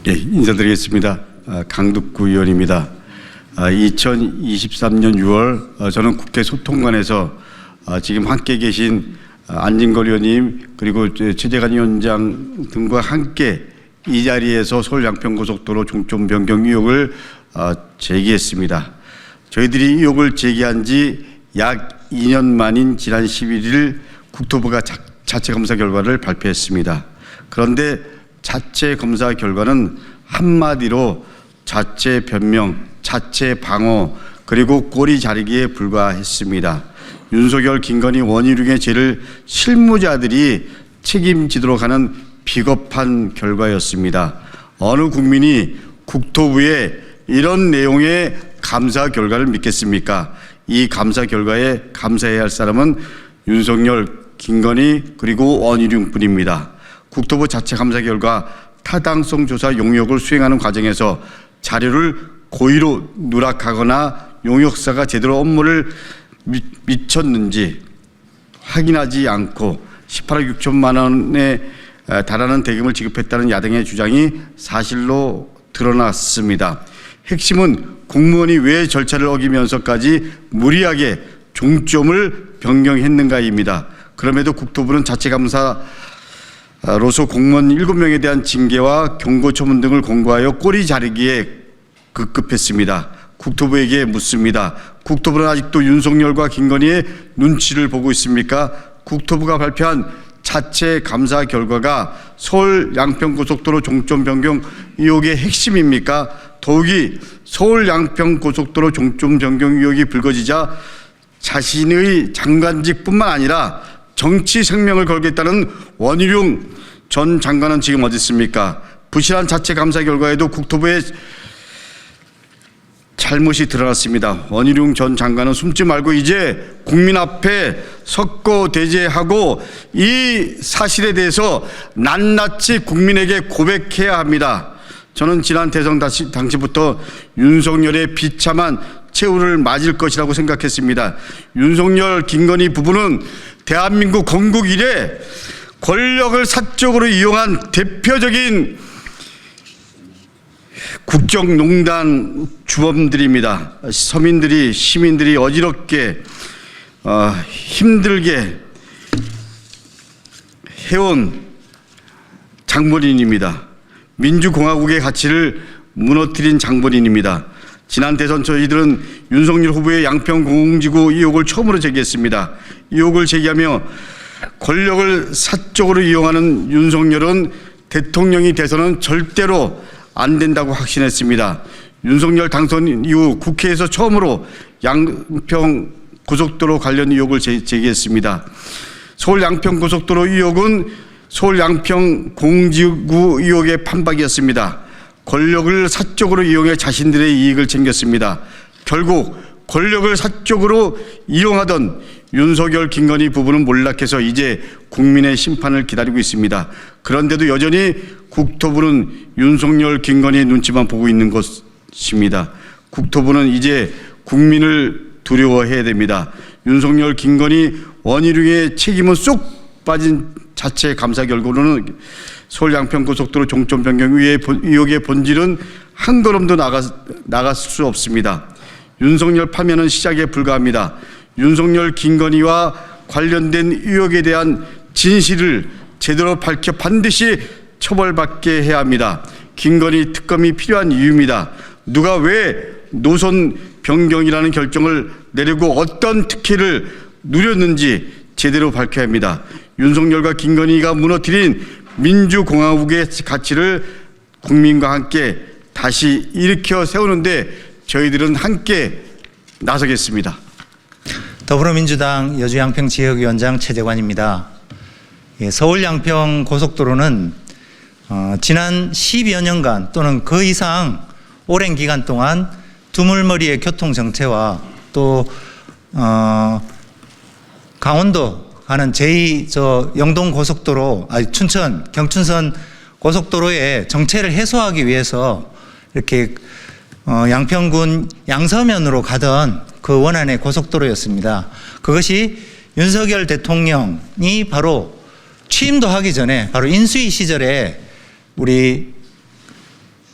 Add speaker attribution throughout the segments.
Speaker 1: 예, 인사드리겠습니다. 강득구 의원입니다. 2023년 6월 저는 국회 소통관에서 지금 함께 계신 안진걸 의원님 그리고 최재관 위원장 등과 함께 이 자리에서 서울 양평고속도로 종점 변경 의혹을 제기했습니다. 저희들이 의혹을 제기한 지 약 2년 만인 지난 11일 국토부가 자체 검사 결과를 발표했습니다. 그런데 자체 검사 결과는 한마디로 자체 변명, 자체 방어 그리고 꼬리 자르기에 불과했습니다. 윤석열, 김건희, 원희룡의 죄를 실무자들이 책임지도록 하는 비겁한 결과였습니다. 어느 국민이 국토부의 이런 내용의 감사 결과를 믿겠습니까? 이 감사 결과에 감사해야 할 사람은 윤석열, 김건희 그리고 원희룡 뿐입니다. 국토부 자체 감사 결과 타당성 조사 용역을 수행하는 과정에서 자료를 고의로 누락하거나 용역사가 제대로 업무를 미쳤는지 확인하지 않고 18억 6천만 원에 달하는 대금을 지급했다는 야당의 주장이 사실로 드러났습니다. 핵심은 공무원이 왜 절차를 어기면서까지 무리하게 종점을 변경했는가입니다. 그럼에도 국토부는 자체 감사로서 공무원 7명에 대한 징계와 경고처분 등을 공고하여 꼬리 자르기에 급급했습니다. 국토부에게 묻습니다. 국토부는 아직도 윤석열과 김건희의 눈치를 보고 있습니까? 국토부가 발표한 자체 감사 결과가 서울 양평고속도로 종점 변경 의혹의 핵심입니까? 더욱이 서울 양평고속도로 종점 변경 의혹이 불거지자 자신의 장관직뿐만 아니라 정치 생명을 걸겠다는 원희룡 전 장관은 지금 어디 있습니까? 부실한 자체 감사 결과에도 국토부의 잘못이 드러났습니다. 원희룡 전 장관은 숨지 말고 이제 국민 앞에 석고 대제하고 이 사실에 대해서 낱낱이 국민에게 고백해야 합니다. 저는 지난 대선 당시부터 윤석열의 비참한 최후를 맞을 것이라고 생각했습니다. 윤석열, 김건희 부부는 대한민국 건국 이래 권력을 사적으로 이용한 대표적인 국정농단 주범들입니다. 서민들이, 시민들이 어지럽게 힘들게 해온 장본인입니다. 민주공화국의 가치를 무너뜨린 장본인입니다. 지난 대선 저희들은 윤석열 후보의 양평공공지구 의혹을 처음으로 제기했습니다. 의혹을 제기하며 권력을 사적으로 이용하는 윤석열은 대통령이 돼서는 절대로 안 된다고 확신했습니다. 윤석열 당선 이후 국회에서 처음으로 양평 고속도로 관련 의혹을 제기했습니다. 서울 양평 고속도로 의혹은 서울 양평 공지구 의혹의 판박이었습니다. 권력을 사적으로 이용해 자신들의 이익을 챙겼습니다. 결국 권력을 사적으로 이용하던 윤석열, 김건희 부부는 몰락해서 이제 국민의 심판을 기다리고 있습니다. 그런데도 여전히 국토부는 윤석열, 김건희의 눈치만 보고 있는 것입니다. 국토부는 이제 국민을 두려워해야 됩니다. 윤석열, 김건희, 원희룡의 책임은 쏙 빠진 자체 감사 결과로는 서울 양평고속도로 종점 변경 의혹의 본질은 한 걸음도 나갈 수 없습니다. 윤석열 파면은 시작에 불과합니다. 윤석열, 김건희와 관련된 의혹에 대한 진실을 제대로 밝혀 반드시 처벌받게 해야 합니다. 김건희 특검이 필요한 이유입니다. 누가 왜 노선 변경이라는 결정을 내리고 어떤 특혜를 누렸는지 제대로 밝혀야 합니다. 윤석열과 김건희가 무너뜨린 민주공화국의 가치를 국민과 함께 다시 일으켜 세우는데 저희들은 함께 나서겠습니다.
Speaker 2: 더불어민주당 여주 양평 지역위원장 최재관입니다. 서울 양평 고속도로는 지난 10여 년간 또는 그 이상 오랜 기간 동안 두물머리의 교통 정체와 또 강원도 가는 제2 영동 고속도로, 춘천 경춘선 고속도로의 정체를 해소하기 위해서 이렇게 양평군 양서면으로 가던 그 원안의 고속도로였습니다. 그것이 윤석열 대통령이 바로 취임도 하기 전에 바로 인수위 시절에 우리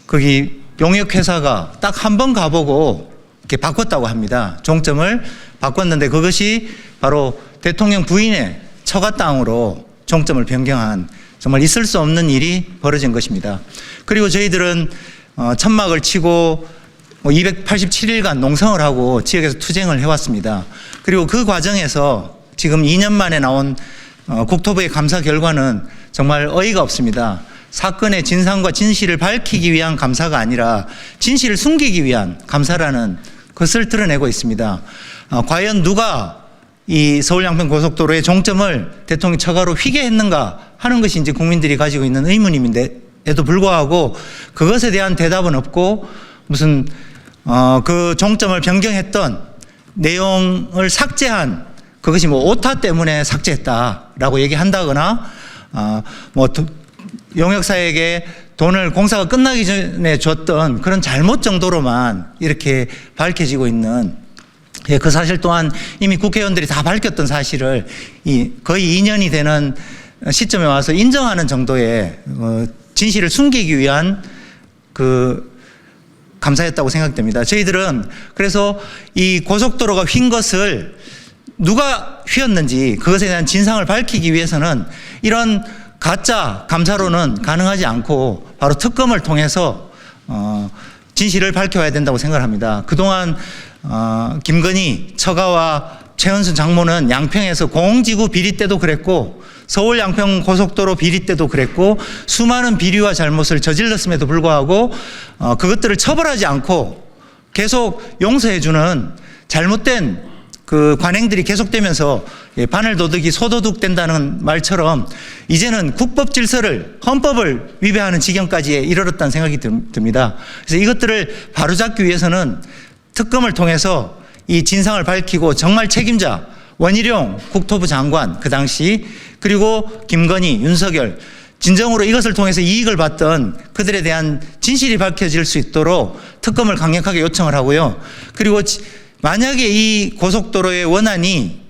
Speaker 2: 거기 용역회사가 딱 한 번 가보고 이렇게 바꿨다고 합니다. 종점을 바꿨는데 그것이 바로 대통령 부인의 처가 땅으로 종점을 변경한 정말 있을 수 없는 일이 벌어진 것입니다. 그리고 저희들은 천막을 치고 287일간 농성을 하고 지역에서 투쟁을 해왔습니다. 그리고 그 과정에서 지금 2년 만에 나온 국토부의 감사 결과는 정말 어이가 없습니다. 사건의 진상과 진실을 밝히기 위한 감사가 아니라 진실을 숨기기 위한 감사라는 것을 드러내고 있습니다. 과연 누가 이 서울 양평 고속도로의 종점을 대통령 처가로 휘게 했는가 하는 것이 이제 국민들이 가지고 있는 의문임에도 불구하고 그것에 대한 대답은 없고 무슨 그 종점을 변경했던 내용을 삭제한 그것이 뭐 오타 때문에 삭제했다라고 얘기한다거나 뭐 용역사에게 돈을 공사가 끝나기 전에 줬던 그런 잘못 정도로만 이렇게 밝혀지고 있는 그 사실 또한 이미 국회의원들이 다 밝혔던 사실을 거의 2년이 되는 시점에 와서 인정하는 정도의 진실을 숨기기 위한 그 감사였다고 생각됩니다. 저희들은 그래서 이 고속도로가 휜 것을 누가 휘었는지 그것에 대한 진상을 밝히기 위해서는 이런 가짜 감사로는 가능하지 않고 바로 특검을 통해서 진실을 밝혀야 된다고 생각합니다. 그동안 김건희 처가와 최은순 장모는 양평에서 공지구 비리 때도 그랬고 서울 양평 고속도로 비리 때도 그랬고 수많은 비리와 잘못을 저질렀음에도 불구하고 그것들을 처벌하지 않고 계속 용서해주는 잘못된 그 관행들이 계속되면서 바늘도둑이 소도둑 된다는 말처럼 이제는 국법 질서를 헌법을 위배하는 지경까지 이르렀다는 생각이 듭니다. 그래서 이것들을 바로잡기 위해서는 특검을 통해서 이 진상을 밝히고 정말 책임자 원희룡 국토부 장관 그 당시 그리고 김건희, 윤석열 진정으로 이것을 통해서 이익을 봤던 그들에 대한 진실이 밝혀질 수 있도록 특검을 강력하게 요청을 하고요. 그리고 만약에 이 고속도로의 원안이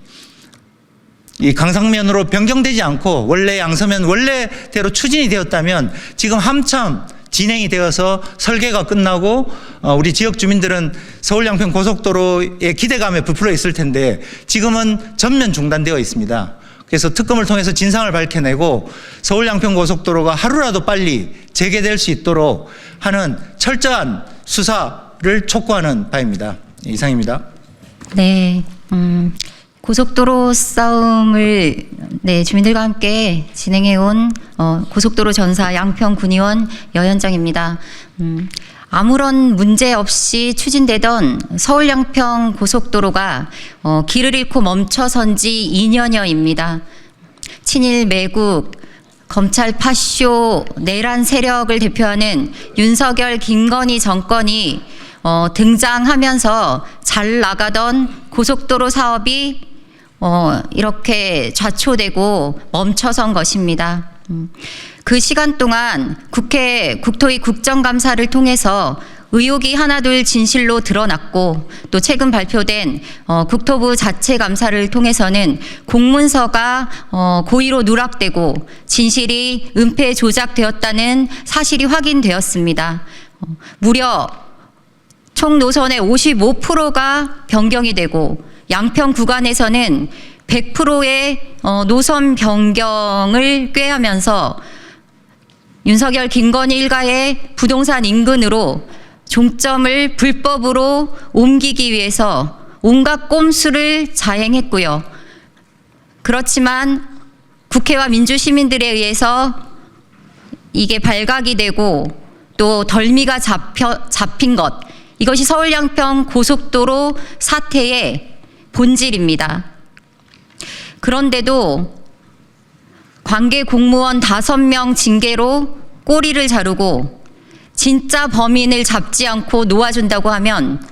Speaker 2: 이 강상면으로 변경되지 않고 원래 양서면 원래대로 추진이 되었다면 지금 한참 진행이 되어서 설계가 끝나고 우리 지역 주민들은 서울 양평 고속도로의 기대감에 부풀어 있을 텐데 지금은 전면 중단되어 있습니다. 그래서 특검을 통해서 진상을 밝혀내고 서울 양평 고속도로가 하루라도 빨리 재개될 수 있도록 하는 철저한 수사를 촉구하는 바입니다. 이상입니다.
Speaker 3: 네, 고속도로 싸움을 주민들과 함께 진행해온 고속도로 전사 양평군의원 여현정입니다. 아무런 문제 없이 추진되던 서울 양평 고속도로가 길을 잃고 멈춰선 지 2년여입니다. 친일 매국 검찰 파쇼 내란 세력을 대표하는 윤석열 김건희 정권이 등장하면서 잘 나가던 고속도로 사업이 이렇게 좌초되고 멈춰선 것입니다. 그 시간 동안 국회 국토위 국정감사를 통해서 의혹이 하나둘 진실로 드러났고 또 최근 발표된 국토부 자체 감사를 통해서는 공문서가 고의로 누락되고 진실이 은폐 조작되었다는 사실이 확인되었습니다. 무려 총 노선의 55%가 변경이 되고 양평 구간에서는 100%의 노선 변경을 꾀하면서 윤석열 김건희 일가의 부동산 인근으로 종점을 불법으로 옮기기 위해서 온갖 꼼수를 자행했고요. 그렇지만 국회와 민주시민들에 의해서 이게 발각이 되고 또 덜미가 잡힌 것, 이것이 서울 양평 고속도로 사태의 본질입니다. 그런데도 관계 공무원 5명 징계로 꼬리를 자르고 진짜 범인을 잡지 않고 놓아준다고 하면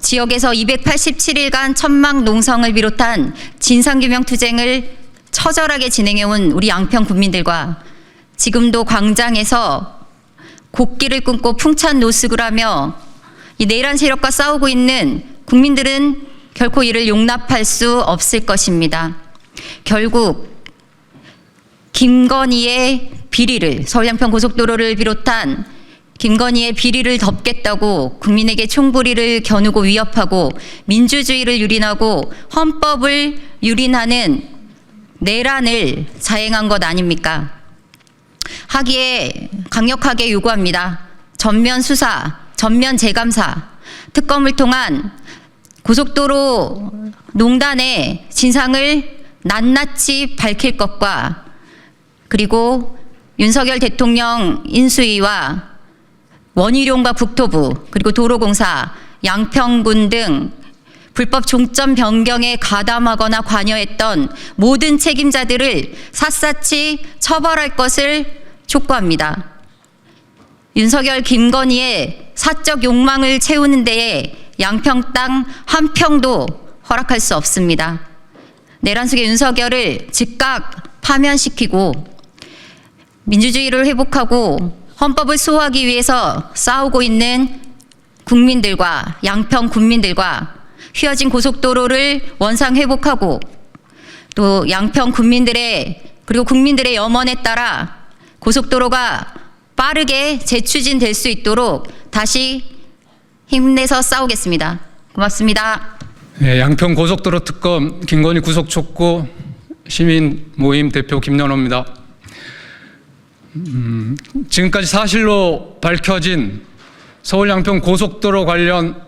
Speaker 3: 지역에서 287일간 천막 농성을 비롯한 진상규명 투쟁을 처절하게 진행해온 우리 양평 국민들과 지금도 광장에서 곡기를 끊고 풍찬 노숙을 하며 이 내란 세력과 싸우고 있는 국민들은 결코 이를 용납할 수 없을 것입니다. 결국 김건희의 비리를 서울 양평 고속도로를 비롯한 김건희의 비리를 덮겠다고 국민에게 총부리를 겨누고 위협하고 민주주의를 유린하고 헌법을 유린하는 내란을 자행한 것 아닙니까? 하기에 강력하게 요구합니다. 전면 수사, 전면 재감사, 특검을 통한 고속도로 농단의 진상을 낱낱이 밝힐 것과 그리고 윤석열 대통령 인수위와 원희룡과 국토부 그리고 도로공사, 양평군 등 불법 종점 변경에 가담하거나 관여했던 모든 책임자들을 샅샅이 처벌할 것을 촉구합니다. 윤석열 김건희의 사적 욕망을 채우는 데에 양평 땅 한 평도 허락할 수 없습니다. 내란 속의 윤석열을 즉각 파면시키고 민주주의를 회복하고 헌법을 수호하기 위해서 싸우고 있는 국민들과 양평 군민들과 휘어진 고속도로를 원상 회복하고 또 양평 군민들의 그리고 국민들의 염원에 따라 고속도로가 빠르게 재추진될 수 있도록 다시 힘내서 싸우겠습니다. 고맙습니다.
Speaker 4: 네, 양평 고속도로 특검 김건희 구속 촉구 시민 모임 대표 김연호입니다. 지금까지 사실로 밝혀진 서울 양평 고속도로 관련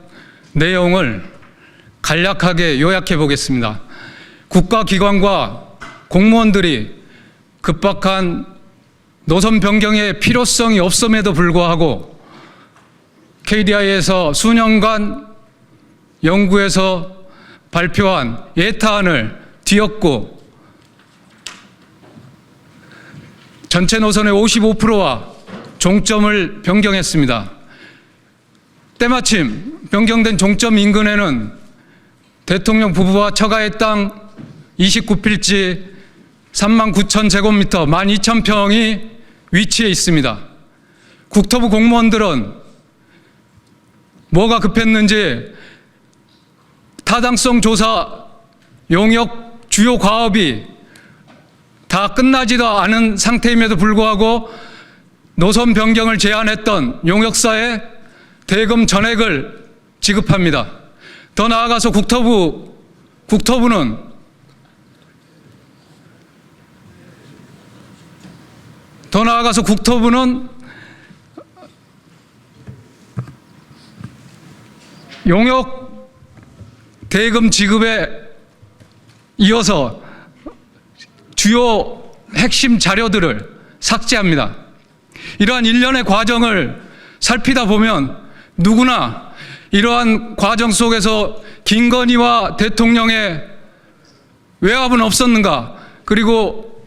Speaker 4: 내용을 간략하게 요약해 보겠습니다. 국가기관과 공무원들이 급박한 노선 변경의 필요성이 없음에도 불구하고 KDI에서 수년간 연구해서 발표한 예타안을 뒤엎고 전체 노선의 55%와 종점을 변경했습니다. 때마침 변경된 종점 인근에는 대통령 부부와 처가의 땅 29필지 39,000제곱미터 12,000평이 위치해 있습니다. 국토부 공무원들은 뭐가 급했는지 타당성 조사 용역 주요 과업이 다 끝나지도 않은 상태임에도 불구하고 노선 변경을 제안했던 용역사에 대금 전액을 지급합니다. 더 나아가서 국토부는 용역 대금 지급에 이어서 주요 핵심 자료들을 삭제합니다. 이러한 일련의 과정을 살피다 보면 누구나 이러한 과정 속에서 김건희와 대통령의 외압은 없었는가, 그리고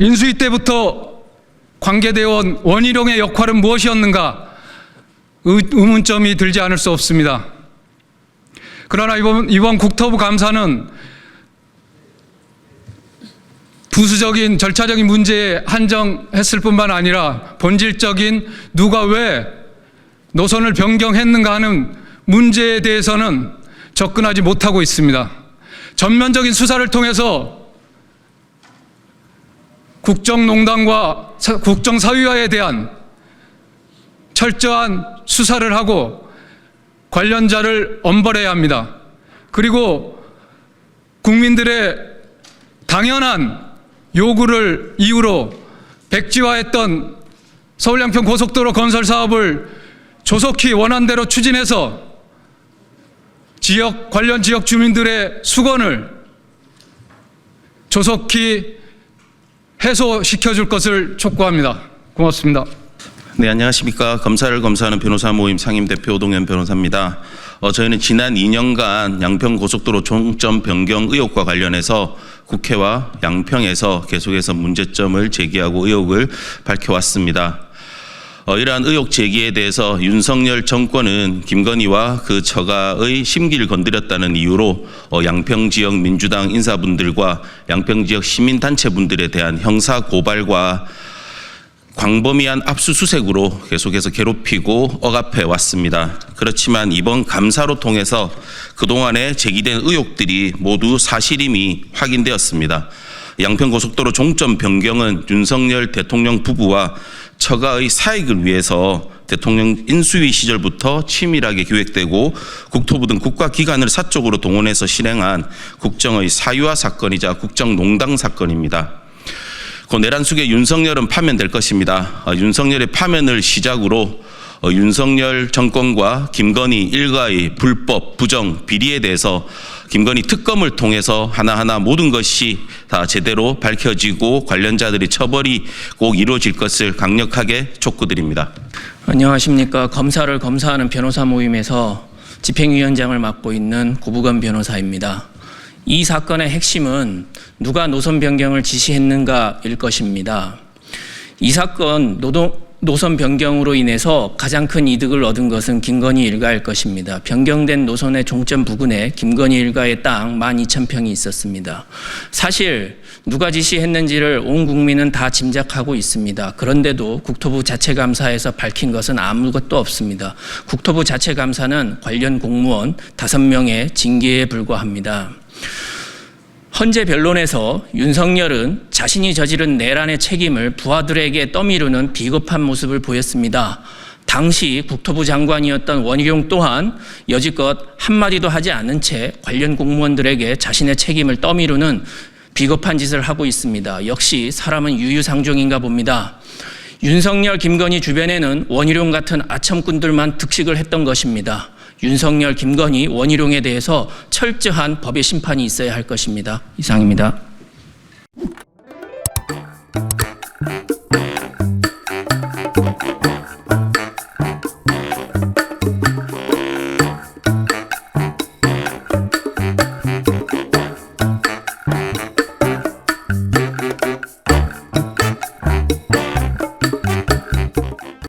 Speaker 4: 인수위 때부터 관계되어 온 원희룡의 역할은 무엇이었는가 의문점이 들지 않을 수 없습니다. 그러나 이번 국토부 감사는 부수적인 절차적인 문제에 한정했을 뿐만 아니라 본질적인 누가 왜 노선을 변경했는가 하는 문제에 대해서는 접근하지 못하고 있습니다. 전면적인 수사를 통해서 국정농단과 국정사위화에 대한 철저한 수사를 하고 관련자를 엄벌해야 합니다. 그리고 국민들의 당연한 요구를 이유로 백지화했던 서울 양평 고속도로 건설 사업을 조속히 원안대로 추진해서 관련 지역 주민들의 수건을 조속히 해소시켜 줄 것을 촉구합니다. 고맙습니다.
Speaker 5: 네, 안녕하십니까. 검사를 검사하는 변호사 모임 상임대표 오동현 변호사입니다. 저희는 지난 2년간 양평 고속도로 종점 변경 의혹과 관련해서 국회와 양평에서 계속해서 문제점을 제기하고 의혹을 밝혀왔습니다. 이러한 의혹 제기에 대해서 윤석열 정권은 김건희와 그 처가의 심기를 건드렸다는 이유로 양평 지역 민주당 인사분들과 양평 지역 시민단체분들에 대한 형사 고발과 광범위한 압수수색으로 계속해서 괴롭히고 억압해 왔습니다. 그렇지만 이번 감사로 통해서 그동안에 제기된 의혹들이 모두 사실임이 확인되었습니다. 양평고속도로 종점 변경은 윤석열 대통령 부부와 처가의 사익을 위해서 대통령 인수위 시절부터 치밀하게 기획되고 국토부 등 국가기관을 사적으로 동원해서 실행한 국정의 사유화 사건이자 국정농단 사건입니다. 곧 내란 속에 윤석열은 파면될 것입니다. 윤석열의 파면을 시작으로 윤석열 정권과 김건희 일가의 불법, 부정, 비리에 대해서 김건희 특검을 통해서 하나하나 모든 것이 다 제대로 밝혀지고 관련자들의 처벌이 꼭 이루어질 것을 강력하게 촉구드립니다.
Speaker 6: 안녕하십니까. 검사를 검사하는 변호사 모임에서 집행위원장을 맡고 있는 고부건 변호사입니다. 이 사건의 핵심은 누가 노선 변경을 지시했는가일 것입니다. 이 사건 노선 변경으로 인해서 가장 큰 이득을 얻은 것은 김건희 일가일 것입니다. 변경된 노선의 종점 부근에 김건희 일가의 땅 12,000평이 있었습니다. 사실 누가 지시했는지를 온 국민은 다 짐작하고 있습니다. 그런데도 국토부 자체감사에서 밝힌 것은 아무것도 없습니다. 국토부 자체감사는 관련 공무원 5명의 징계에 불과합니다. 헌재 변론에서 윤석열은 자신이 저지른 내란의 책임을 부하들에게 떠미루는 비겁한 모습을 보였습니다. 당시 국토부 장관이었던 원희룡 또한 여지껏 한마디도 하지 않은 채 관련 공무원들에게 자신의 책임을 떠미루는 비겁한 짓을 하고 있습니다. 역시 사람은 유유상종인가 봅니다. 윤석열, 김건희 주변에는 원희룡 같은 아첨꾼들만 득식을 했던 것입니다. 윤석열, 김건희, 원희룡에 대해서 철저한 법의 심판이 있어야 할 것입니다. 이상입니다.